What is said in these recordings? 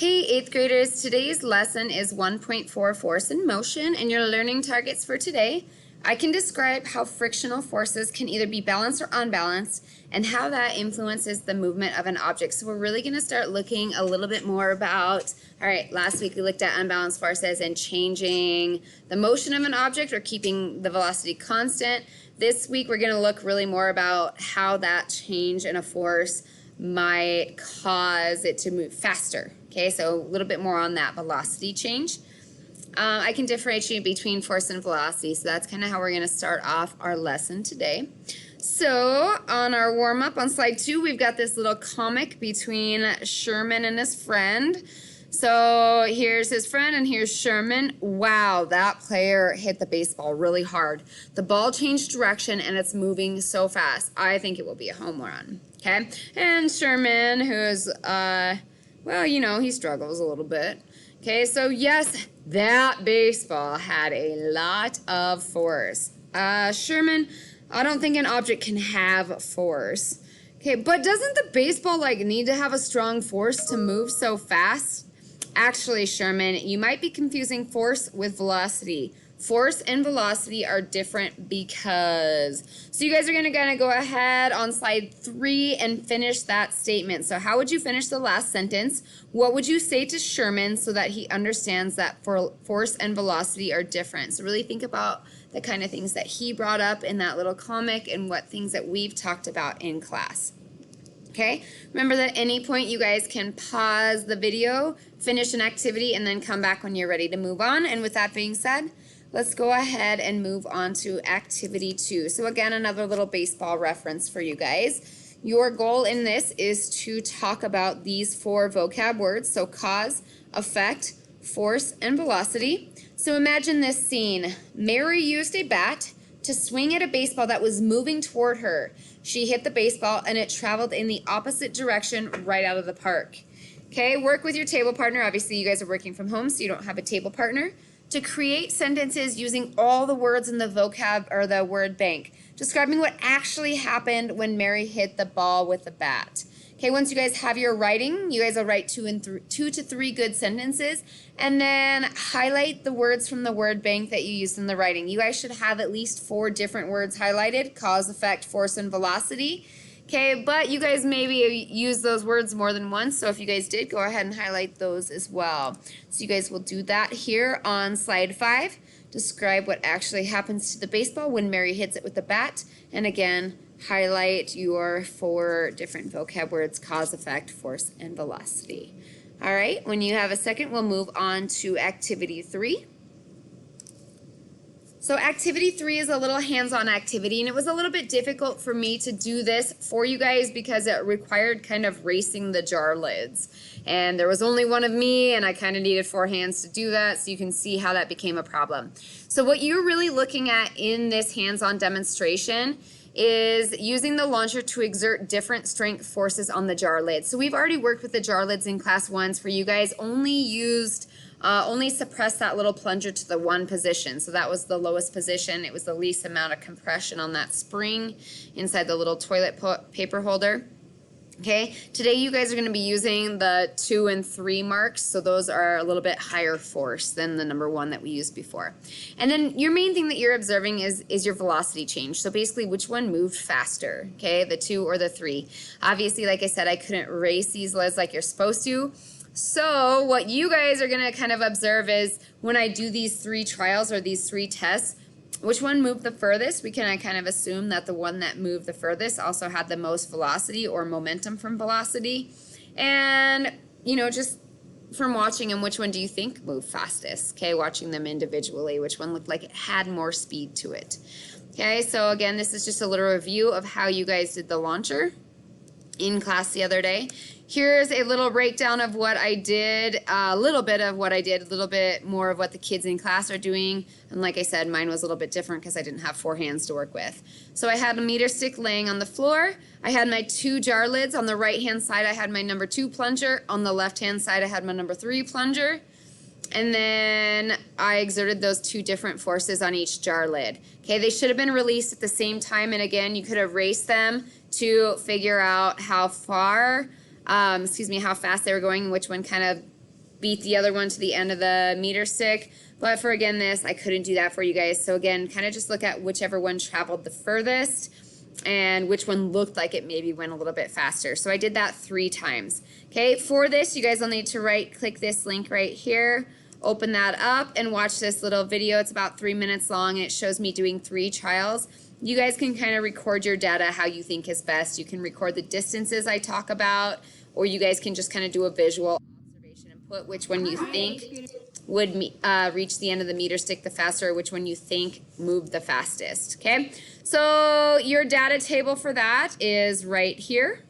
Hey, 8th graders, today's lesson is 1.4 Force in Motion, and your learning targets for today. I can describe how frictional forces can either be balanced or unbalanced and how that influences the movement of an object. So we're really going to start looking a little bit more about, all right, last week we looked at unbalanced forces and changing the motion of an object or keeping the velocity constant. This week we're going to look really more about how that change in a force might cause it to move faster. Okay, so a little bit more on that velocity change. I can differentiate between force and velocity, so that's kind of how we're going to start off our lesson today. So on our warm-up on slide 2, we've got this little comic between Sherman and his friend. So here's his friend and here's Sherman. Wow, that player hit the baseball really hard. The ball changed direction and it's moving so fast. I think it will be a home run. Okay, and Sherman, who's, well, you know, he struggles a little bit. Okay, so yes, that baseball had a lot of force. Sherman, I don't think an object can have force. Okay, but doesn't the baseball, need to have a strong force to move so fast? Actually, Sherman, you might be confusing force with velocity. Force and velocity are different because... So you guys are going to kind of go ahead on slide 3 and finish that statement. So how would you finish the last sentence? What would you say to Sherman so that he understands that force and velocity are different? So really think about the kind of things that he brought up in that little comic and what things that we've talked about in class. Okay, remember that at any point you guys can pause the video, finish an activity, and then come back when you're ready to move on. And with that being said, let's go ahead and move on to activity 2. So again, another little baseball reference for you guys. Your goal in this is to talk about these 4 vocab words. So cause, effect, force, and velocity. So imagine this scene. Mary used a bat to swing at a baseball that was moving toward her. She hit the baseball and it traveled in the opposite direction right out of the park. Okay, work with your table partner. Obviously, you guys are working from home, so you don't have a table partner. To create sentences using all the words in the vocab or the word bank, describing what actually happened when Mary hit the ball with the bat. Okay, once you guys have your writing, you guys will write 2 to 3 good sentences and then highlight the words from the word bank that you used in the writing. You guys should have at least 4 different words highlighted: cause, effect, force, and velocity. Okay, but you guys maybe use those words more than once, so if you guys did, go ahead and highlight those as well. So you guys will do that here on slide 5. Describe what actually happens to the baseball when Mary hits it with the bat, and again, highlight your 4 different vocab words: cause, effect, force, and velocity. All right, when you have a second, we'll move on to activity 3. So activity 3 is a little hands-on activity, and it was a little bit difficult for me to do this for you guys because it required kind of racing the jar lids. And there was only one of me, and I kind of needed 4 hands to do that, so you can see how that became a problem. So what you're really looking at in this hands-on demonstration is using the launcher to exert different strength forces on the jar lids. So we've already worked with the jar lids in class 1s for you guys, only suppressed that little plunger to the 1 position. So that was the lowest position. It was the least amount of compression on that spring inside the little toilet paper holder. Okay, today you guys are going to be using the 2 and 3 marks, so those are a little bit higher force than the number 1 that we used before. And then your main thing that you're observing is your velocity change. So basically, which one moved faster, okay, the 2 or the 3. Obviously, like I said, I couldn't race these lids like you're supposed to. So what you guys are going to kind of observe is when I do these 3 trials or these 3 tests, which one moved the furthest? We can kind of assume that the one that moved the furthest also had the most velocity or momentum from velocity. And, you know, just from watching them, which one do you think moved fastest? Okay, watching them individually, which one looked like it had more speed to it? Okay, so again, this is just a little review of how you guys did the launcher in class the other day. Here's a little breakdown of what I did, a little bit of what I did, a little bit more of what the kids in class are doing. And like I said, mine was a little bit different because I didn't have 4 hands to work with. So I had a meter stick laying on the floor. I had my 2 jar lids. On the right-hand side, I had my number 2 plunger. On the left-hand side, I had my number 3 plunger. And then I exerted those 2 different forces on each jar lid. Okay, they should have been released at the same time. And again, you could have raced them to figure out how far, how fast they were going, which one kind of beat the other one to the end of the meter stick. But for again this, I couldn't do that for you guys. So again, kind of just look at whichever one traveled the furthest and which one looked like it maybe went a little bit faster. So I did that 3 times. Okay, for this, you guys will need to click this link right here, open that up, and watch this little video. It's about 3 minutes long, and it shows me doing 3 trials. You guys can kind of record your data how you think is best. You can record the distances I talk about, or you guys can just kind of do a visual observation and put which one you think would reach the end of the meter stick the faster, or which one you think moved the fastest. Okay, so your data table for that is right here.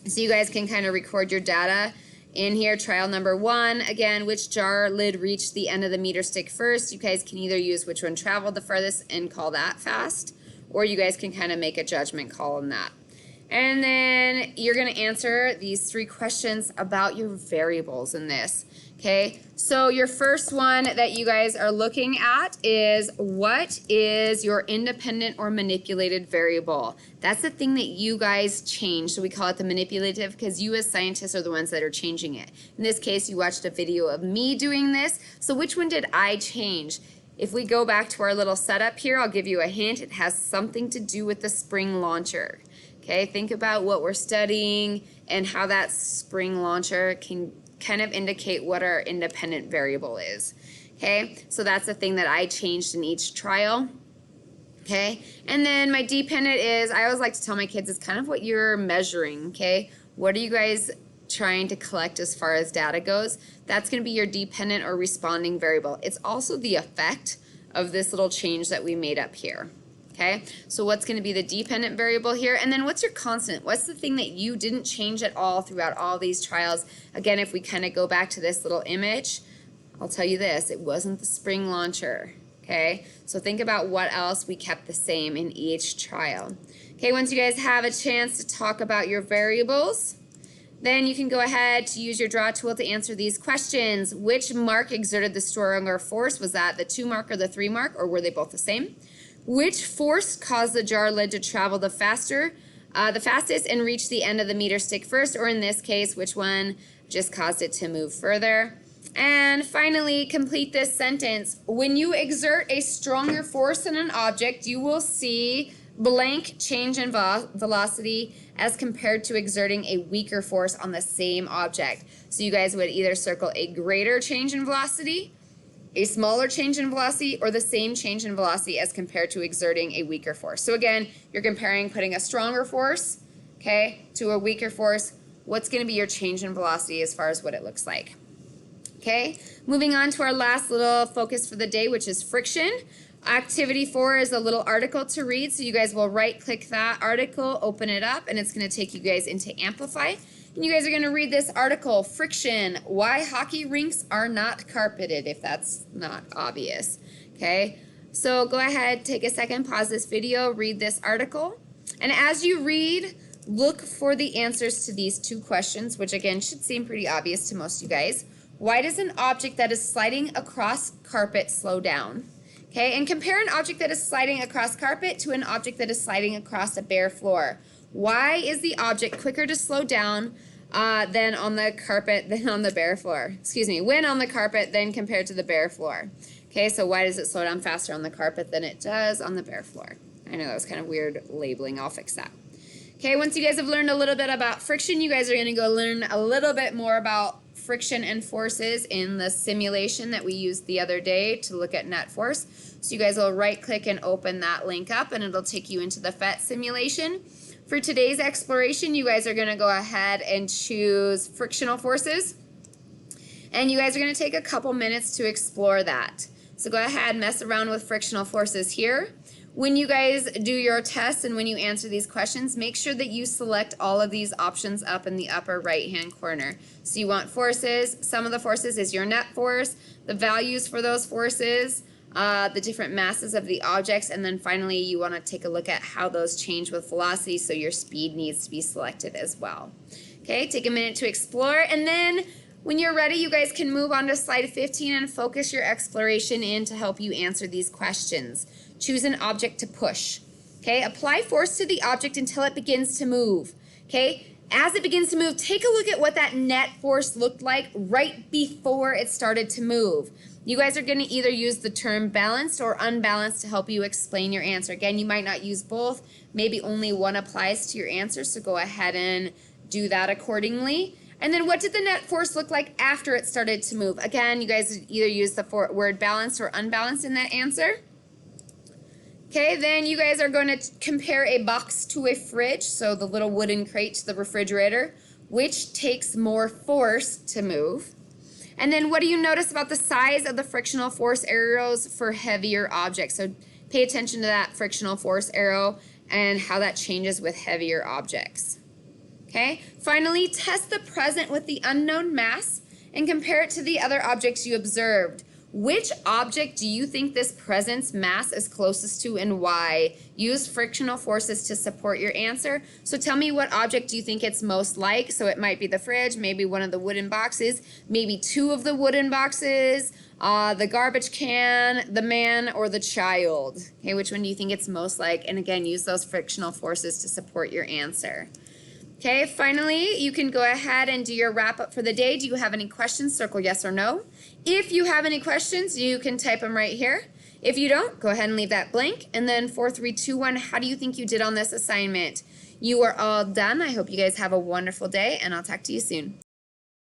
So you guys can kind of record your data in here. Trial number 1, again, which jar lid reached the end of the meter stick first. You guys can either use which one traveled the furthest and call that fast, or you guys can kind of make a judgment call on that. And then you're going to answer these 3 questions about your variables in this. Okay, so your first one that you guys are looking at is, what is your independent or manipulated variable? That's the thing that you guys change. So we call it the manipulative because you as scientists are the ones that are changing it. In this case, you watched a video of me doing this. So which one did I change? If we go back to our little setup here, I'll give you a hint. It has something to do with the spring launcher. Okay, think about what we're studying and how that spring launcher can kind of indicate what our independent variable is. Okay, so that's the thing that I changed in each trial. Okay, and then my dependent is, I always like to tell my kids, it's kind of what you're measuring. Okay, what are you guys trying to collect as far as data goes? That's going to be your dependent or responding variable. It's also the effect of this little change that we made up here. Okay, so what's going to be the dependent variable here? And then what's your constant? What's the thing that you didn't change at all throughout all these trials? Again, if we kind of go back to this little image, I'll tell you this, it wasn't the spring launcher. Okay, so think about what else we kept the same in each trial. Okay, once you guys have a chance to talk about your variables, then you can go ahead to use your draw tool to answer these questions. Which mark exerted the stronger force? Was that the 2 mark or the 3 mark, or were they both the same? Which force caused the jar lid to travel the fastest and reach the end of the meter stick first, or in this case, which one just caused it to move further? And finally, complete this sentence. When you exert a stronger force in an object, you will see blank change in velocity as compared to exerting a weaker force on the same object. So you guys would either circle a greater change in velocity, a smaller change in velocity, or the same change in velocity as compared to exerting a weaker force. So again, you're comparing putting a stronger force, okay, to a weaker force. What's going to be your change in velocity as far as what it looks like? Okay, moving on to our last little focus for the day, which is friction. Activity 4 is a little article to read, so you guys will right-click that article, open it up, and it's going to take you guys into Amplify. And you guys are going to read this article, Friction, Why Hockey Rinks Are Not Carpeted, if that's not obvious. Okay, so go ahead, take a second, pause this video, read this article. And as you read, look for the answers to these 2 questions, which again should seem pretty obvious to most of you guys. Why does an object that is sliding across carpet slow down? Okay, and compare an object that is sliding across carpet to an object that is sliding across a bare floor. Why is the object quicker to slow down than on the carpet than on the bare floor? Excuse me, when on the carpet than compared to the bare floor. Okay, so why does it slow down faster on the carpet than it does on the bare floor? I know that was kind of weird labeling. I'll fix that. Okay, once you guys have learned a little bit about friction, you guys are going to go learn a little bit more about friction and forces in the simulation that we used the other day to look at net force. So you guys will right-click and open that link up, and it'll take you into the PhET simulation. For today's exploration, you guys are going to go ahead and choose frictional forces. And you guys are going to take a couple minutes to explore that. So go ahead, mess around with frictional forces here. When you guys do your tests and when you answer these questions, make sure that you select all of these options up in the upper right-hand corner. So you want forces. Some of the forces is your net force, the values for those forces, the different masses of the objects, and then finally you want to take a look at how those change with velocity, so your speed needs to be selected as well. Okay, take a minute to explore, and then when you're ready, you guys can move on to slide 15 and focus your exploration in to help you answer these questions. Choose an object to push. Okay, apply force to the object until it begins to move. Okay, As it begins to move, take a look at what that net force looked like right before it started to move. You guys are going to either use the term balanced or unbalanced to help you explain your answer. Again, you might not use both. Maybe only one applies to your answer, so go ahead and do that accordingly. And then what did the net force look like after it started to move? Again, you guys either use the word balanced or unbalanced in that answer. Okay, then you guys are going to compare a box to a fridge, so the little wooden crate to the refrigerator. Which takes more force to move? And then what do you notice about the size of the frictional force arrows for heavier objects? So pay attention to that frictional force arrow and how that changes with heavier objects. Okay, finally, test the present with the unknown mass and compare it to the other objects you observed. Which object do you think this present's mass is closest to and why? Use frictional forces to support your answer. So tell me what object do you think it's most like? So it might be the fridge, maybe one of the wooden boxes, maybe two of the wooden boxes, the garbage can, the man, or the child. Okay, which one do you think it's most like? And again, use those frictional forces to support your answer. Okay, finally, you can go ahead and do your wrap up for the day. Do you have any questions? Circle yes or no. If you have any questions, you can type them right here. If you don't, go ahead and leave that blank. And then 4, 3, 2, 1, how do you think you did on this assignment? You are all done. I hope you guys have a wonderful day, and I'll talk to you soon.